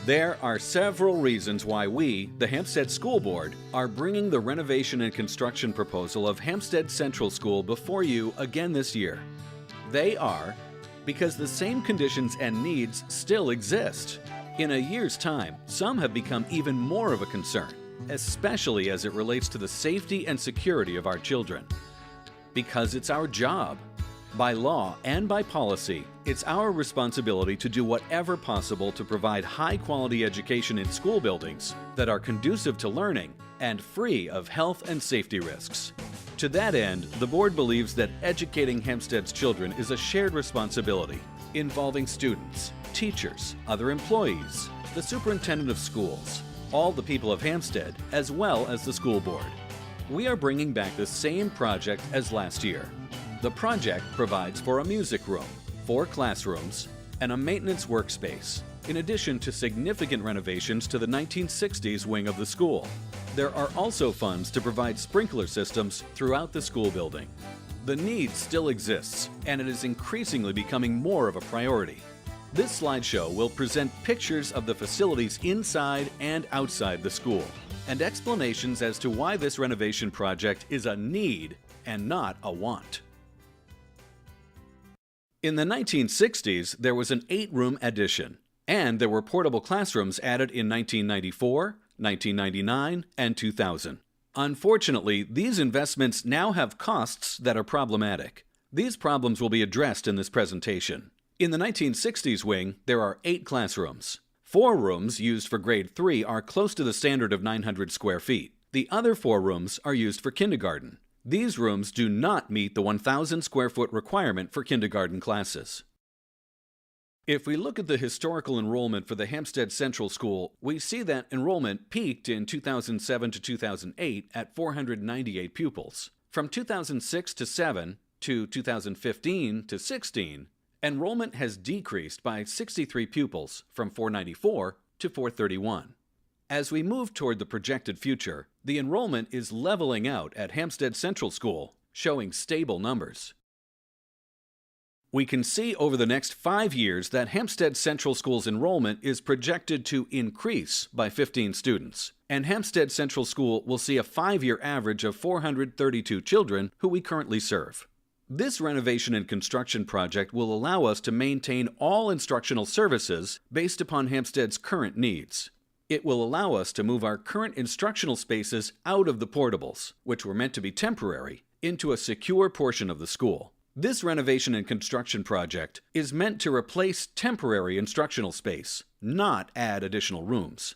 There are several reasons why we, the Hampstead School Board, are bringing the renovation and construction proposal of Hampstead Central School before you again this year. They are because the same conditions and needs still exist. In a year's time, some have become even more of a concern, especially as it relates to the safety and security of our children. Because it's our job. By law and by policy, it's our responsibility to do whatever possible to provide high-quality education in school buildings that are conducive to learning and free of health and safety risks. To that end, the Board believes that educating Hampstead's children is a shared responsibility involving students, teachers, other employees, the superintendent of schools, all the people of Hampstead, as well as the school board. We are bringing back the same project as last year. The project provides for a music room, 4 classrooms, and a maintenance workspace, in addition to significant renovations to the 1960s wing of the school. There are also funds to provide sprinkler systems throughout the school building. The need still exists, and it is increasingly becoming more of a priority. This slideshow will present pictures of the facilities inside and outside the school, and explanations as to why this renovation project is a need and not a want. In the 1960s, there was an 8-room addition, and there were portable classrooms added in 1994, 1999, and 2000. Unfortunately, these investments now have costs that are problematic. These problems will be addressed in this presentation. In the 1960s wing, there are 8 classrooms. 4 rooms used for grade 3 are close to the standard of 900 square feet. The other 4 rooms are used for kindergarten. These rooms do not meet the 1,000 square foot requirement for kindergarten classes. If we look at the historical enrollment for the Hampstead Central School, we see that enrollment peaked in 2007 to 2008 at 498 pupils. From 2006 to 7 to 2015 to 16, enrollment has decreased by 63 pupils from 494 to 431. As we move toward the projected future, the enrollment is leveling out at Hampstead Central School, showing stable numbers. We can see over the next 5 years that Hampstead Central School's enrollment is projected to increase by 15 students, and Hampstead Central School will see a 5-year average of 432 children who we currently serve. This renovation and construction project will allow us to maintain all instructional services based upon Hampstead's current needs. It will allow us to move our current instructional spaces out of the portables, which were meant to be temporary, into a secure portion of the school. This renovation and construction project is meant to replace temporary instructional space, not add additional rooms.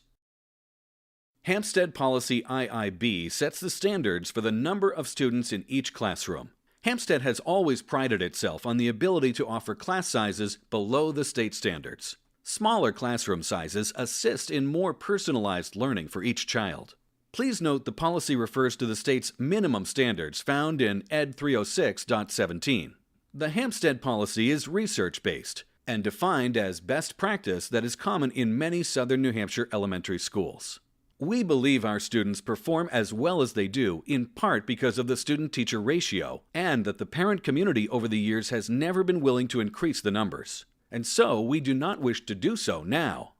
Hampstead Policy IIB sets the standards for the number of students in each classroom. Hampstead has always prided itself on the ability to offer class sizes below the state standards. Smaller classroom sizes assist in more personalized learning for each child. Please note the policy refers to the state's minimum standards found in Ed 306.17. The Hampstead policy is research-based and defined as best practice that is common in many southern New Hampshire elementary schools. We believe our students perform as well as they do in part because of the student-teacher ratio and that the parent community over the years has never been willing to increase the numbers. And so we do not wish to do so now.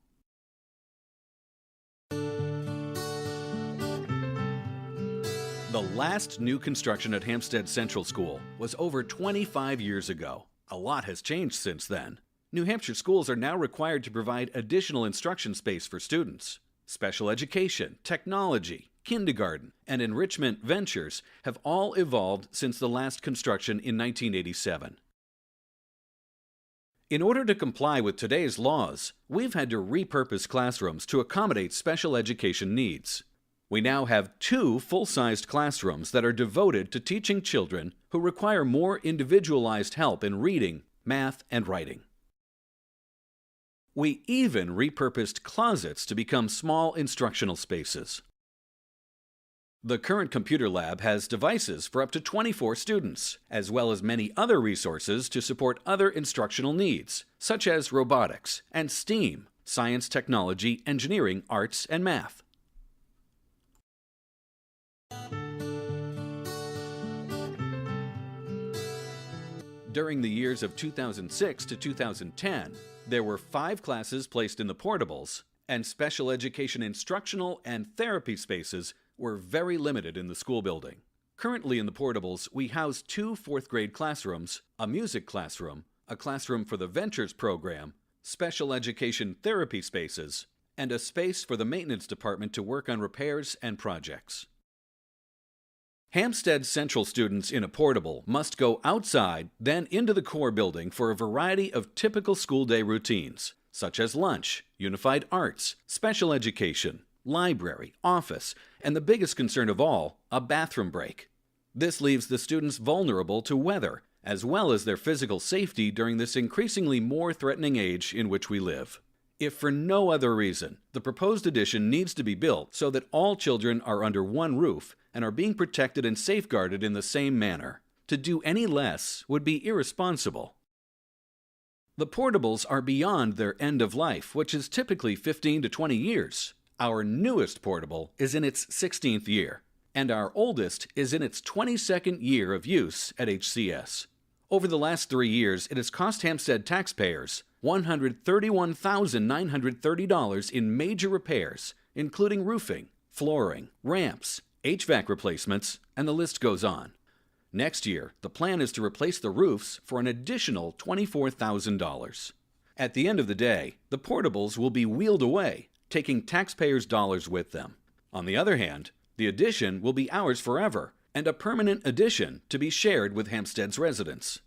The last new construction at Hampstead Central School was over 25 years ago. A lot has changed since then. New Hampshire schools are now required to provide additional instruction space for students. Special education, technology, kindergarten, and enrichment ventures have all evolved since the last construction in 1987. In order to comply with today's laws, we've had to repurpose classrooms to accommodate special education needs. We now have 2 full-sized classrooms that are devoted to teaching children who require more individualized help in reading, math, and writing. We even repurposed closets to become small instructional spaces. The current computer lab has devices for up to 24 students, as well as many other resources to support other instructional needs, such as robotics and STEAM, science, technology, engineering, arts, and math. During the years of 2006 to 2010, there were 5 classes placed in the portables and special education instructional and therapy spaces were very limited in the school building. Currently in the portables, we house 2 fourth-grade classrooms, a music classroom, a classroom for the Ventures program, special education therapy spaces, and a space for the maintenance department to work on repairs and projects. Hampstead Central students in a portable must go outside, then into the core building for a variety of typical school day routines, such as lunch, unified arts, special education, library, office, and the biggest concern of all, a bathroom break. This leaves the students vulnerable to weather, as well as their physical safety during this increasingly more threatening age in which we live. If for no other reason, the proposed addition needs to be built so that all children are under one roof and are being protected and safeguarded in the same manner. To do any less would be irresponsible. The portables are beyond their end of life, which is typically 15 to 20 years. Our newest portable is in its 16th year, and our oldest is in its 22nd year of use at HCS. Over the last 3 years, it has cost Hampstead taxpayers $131,930 in major repairs, including roofing, flooring, ramps, HVAC replacements, and the list goes on. Next year, the plan is to replace the roofs for an additional $24,000. At the end of the day, the portables will be wheeled away, taking taxpayers' dollars with them. On the other hand, the addition will be ours forever, and a permanent addition to be shared with Hampstead's residents.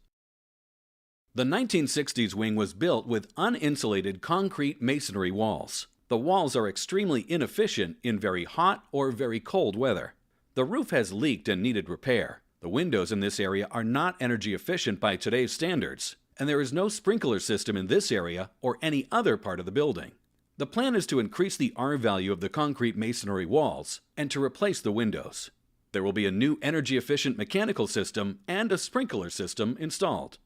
The 1960s wing was built with uninsulated concrete masonry walls. The walls are extremely inefficient in very hot or very cold weather. The roof has leaked and needed repair. The windows in this area are not energy efficient by today's standards, and there is no sprinkler system in this area or any other part of the building. The plan is to increase the R value of the concrete masonry walls and to replace the windows. There will be a new energy-efficient mechanical system and a sprinkler system installed.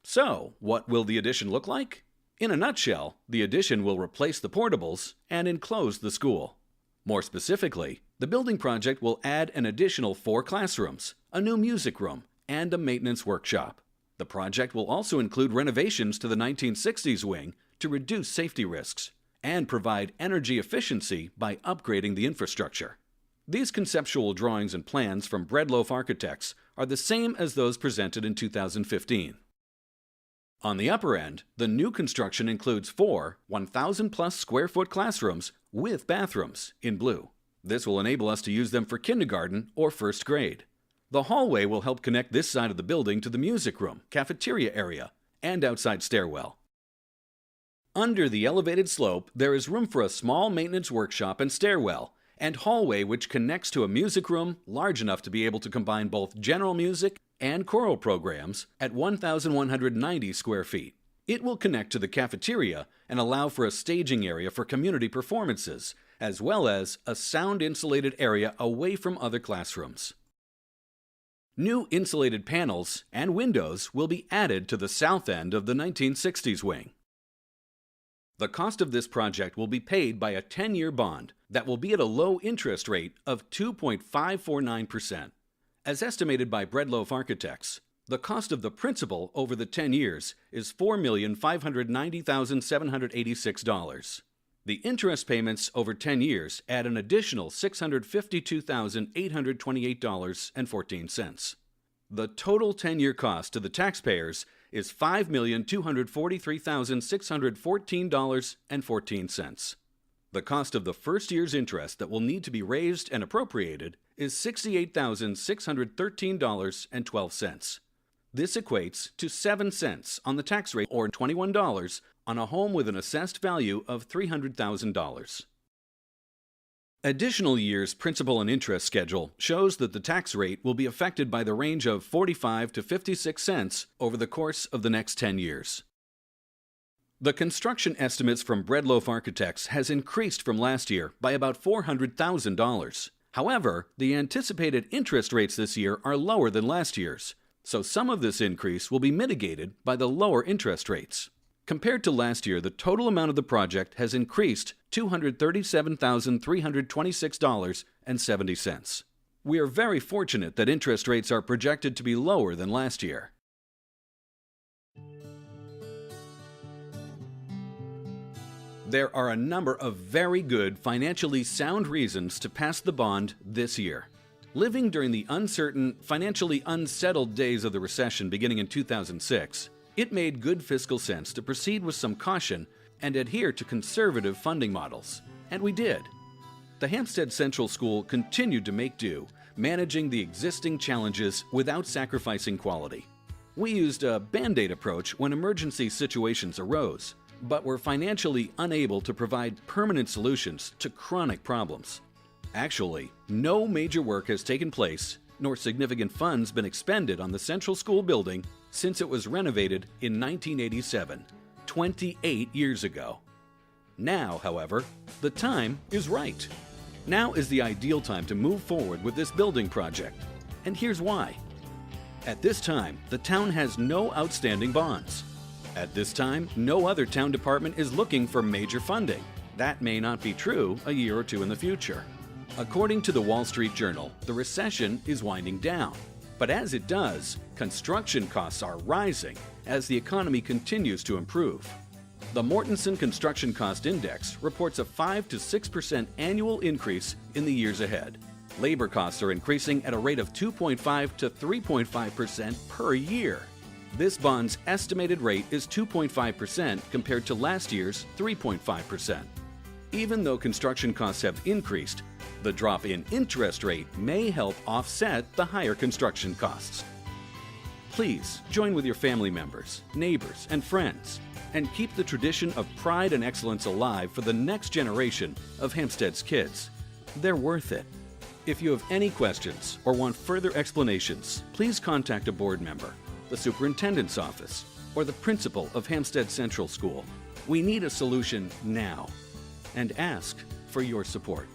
So, what will the addition look like? In a nutshell, the addition will replace the portables and enclose the school. More specifically, the building project will add an additional 4 classrooms, a new music room, and a maintenance workshop. The project will also include renovations to the 1960s wing to reduce safety risks and provide energy efficiency by upgrading the infrastructure. These conceptual drawings and plans from Breadloaf Architects are the same as those presented in 2015. On the upper end, the new construction includes 4 1,000-plus square foot classrooms with bathrooms in blue. This will enable us to use them for kindergarten or first grade. The hallway will help connect this side of the building to the music room, cafeteria area, and outside stairwell. Under the elevated slope, there is room for a small maintenance workshop and stairwell, and hallway which connects to a music room large enough to be able to combine both general music and choral programs at 1,190 square feet. It will connect to the cafeteria and allow for a staging area for community performances, as well as a sound-insulated area away from other classrooms. New insulated panels and windows will be added to the south end of the 1960s wing. The cost of this project will be paid by a 10-year bond that will be at a low interest rate of 2.549%. As estimated by Breadloaf Architects, the cost of the principal over the 10 years is $4,590,786. The interest payments over 10 years add an additional $652,828.14. The total 10-year cost to the taxpayers is $5,243,614.14. The cost of the first year's interest that will need to be raised and appropriated is $68,613.12. This equates to 7 cents on the tax rate or $21 on a home with an assessed value of $300,000. Additional years' principal and interest schedule shows that the tax rate will be affected by the range of 45 to 56 cents over the course of the next 10 years. The construction estimates from Breadloaf Architects has increased from last year by about $400,000. However, the anticipated interest rates this year are lower than last year's, so some of this increase will be mitigated by the lower interest rates. Compared to last year, the total amount of the project has increased $237,326.70. We are very fortunate that interest rates are projected to be lower than last year. There are a number of very good, financially sound reasons to pass the bond this year. Living during the uncertain, financially unsettled days of the recession beginning in 2006, it made good fiscal sense to proceed with some caution and adhere to conservative funding models. And we did. The Hampstead Central School continued to make do, managing the existing challenges without sacrificing quality. We used a Band-Aid approach when emergency situations arose, but were financially unable to provide permanent solutions to chronic problems. Actually, no major work has taken place, nor significant funds been expended on the Central School building since it was renovated in 1987, 28 years ago. Now, however, the time is right. Now is the ideal time to move forward with this building project, and here's why. At this time, the town has no outstanding bonds. At this time, no other town department is looking for major funding. That may not be true a year or two in the future. According to the Wall Street Journal, the recession is winding down. But as it does, construction costs are rising as the economy continues to improve. The Mortenson Construction Cost Index reports a 5 to 6% annual increase in the years ahead. Labor costs are increasing at a rate of 2.5 to 3.5% per year. This bond's estimated rate is 2.5% compared to last year's 3.5%. Even though construction costs have increased, the drop in interest rate may help offset the higher construction costs. Please join with your family members, neighbors, and friends, and keep the tradition of pride and excellence alive for the next generation of Hampstead's kids. They're worth it. If you have any questions or want further explanations, please contact a board member, the superintendent's office, or the principal of Hampstead Central School. We need a solution now, and ask for your support.